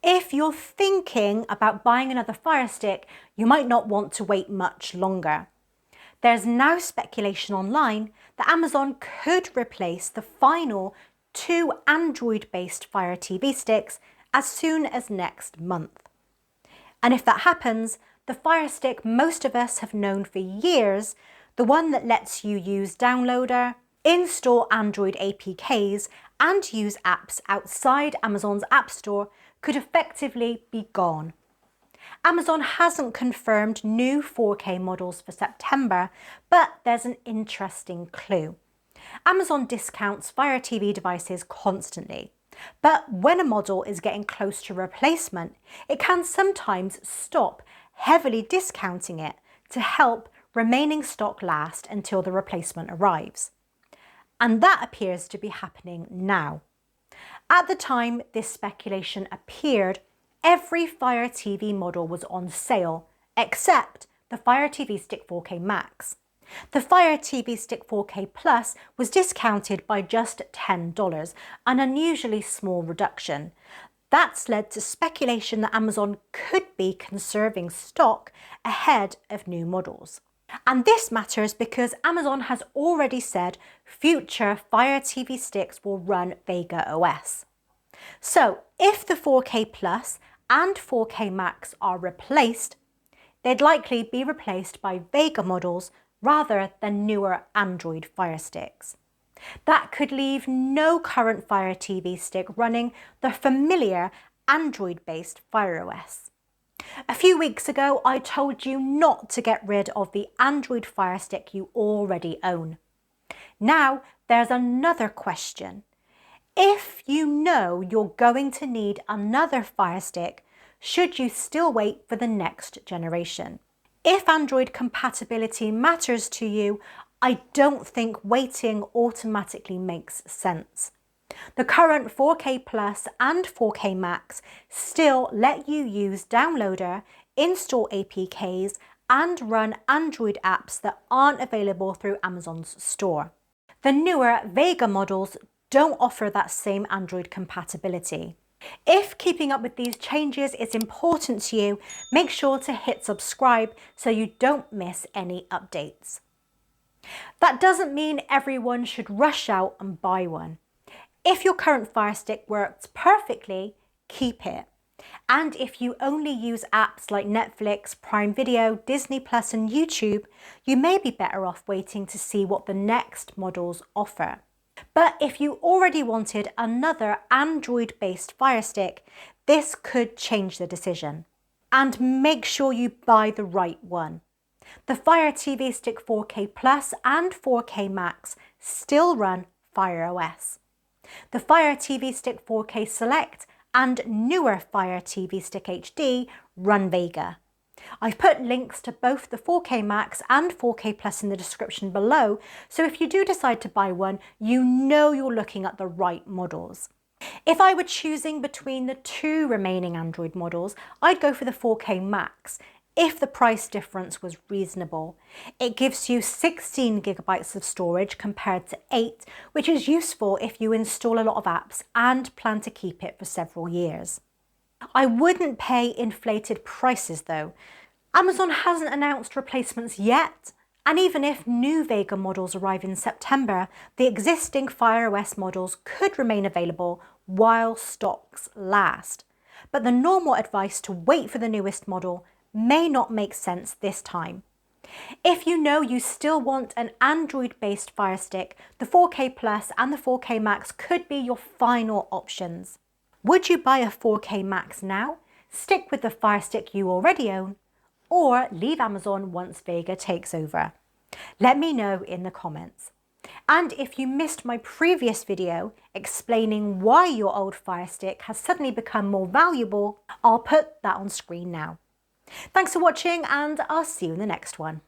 If you're thinking about buying another Firestick, you might not want to wait much longer. There's now speculation online that Amazon could replace the final 2 Android-based Fire TV sticks as soon as next month. And if that happens, the Firestick most of us have known for years, the one that lets you use Downloader, install Android APKs, and use apps outside Amazon's App Store, could effectively be gone. Amazon hasn't confirmed new 4K models for September, but there's an interesting clue. Amazon discounts Fire TV devices constantly, but when a model is getting close to replacement, it can sometimes stop heavily discounting it to help remaining stock last until the replacement arrives. And that appears to be happening now. At the time this speculation appeared, every Fire TV model was on sale, except the Fire TV Stick 4K Max. The Fire TV Stick 4K Plus was discounted by just $10, an unusually small reduction. That's led to speculation that Amazon could be conserving stock ahead of new models. And this matters because Amazon has already said future Fire TV sticks will run Vega OS. So if the 4K Plus and 4K Max are replaced, they'd likely be replaced by Vega models rather than newer Android Fire Sticks. That could leave no current Fire TV stick running the familiar Android-based Fire OS. A few weeks ago, I told you not to get rid of the Android Fire Stick you already own. Now, there's another question. If you know you're going to need another Fire Stick, should you still wait for the next generation? If Android compatibility matters to you, I don't think waiting automatically makes sense. The current 4K Plus and 4K Max still let you use Downloader, install APKs, and run Android apps that aren't available through Amazon's store. The newer Vega models don't offer that same Android compatibility. If keeping up with these changes is important to you, make sure to hit subscribe so you don't miss any updates. That doesn't mean everyone should rush out and buy one. If your current Fire Stick works perfectly, keep it. And if you only use apps like Netflix, Prime Video, Disney Plus and YouTube, you may be better off waiting to see what the next models offer. But if you already wanted another Android-based Fire Stick, this could change the decision. And make sure you buy the right one. The Fire TV Stick 4K Plus and 4K Max still run Fire OS. The Fire TV Stick 4K Select and newer Fire TV Stick HD run Vega. I've put links to both the 4K Max and 4K Plus in the description below, so if you do decide to buy one, you know you're looking at the right models. If I were choosing between the 2 remaining Android models, I'd go for the 4K Max, if the price difference was reasonable. It gives you 16 gigabytes of storage compared to 8, which is useful if you install a lot of apps and plan to keep it for several years. I wouldn't pay inflated prices though. Amazon hasn't announced replacements yet, and even if new Vega models arrive in September, the existing Fire OS models could remain available while stocks last. But the normal advice to wait for the newest model may not make sense this time. If you know you still want an Android-based Fire Stick, the 4K Plus and the 4K Max could be your final options. Would you buy a 4K Max now, stick with the Fire Stick you already own, or leave Amazon once Vega takes over? Let me know in the comments. And if you missed my previous video explaining why your old Fire Stick has suddenly become more valuable, I'll put that on screen now. Thanks for watching, and I'll see you in the next one.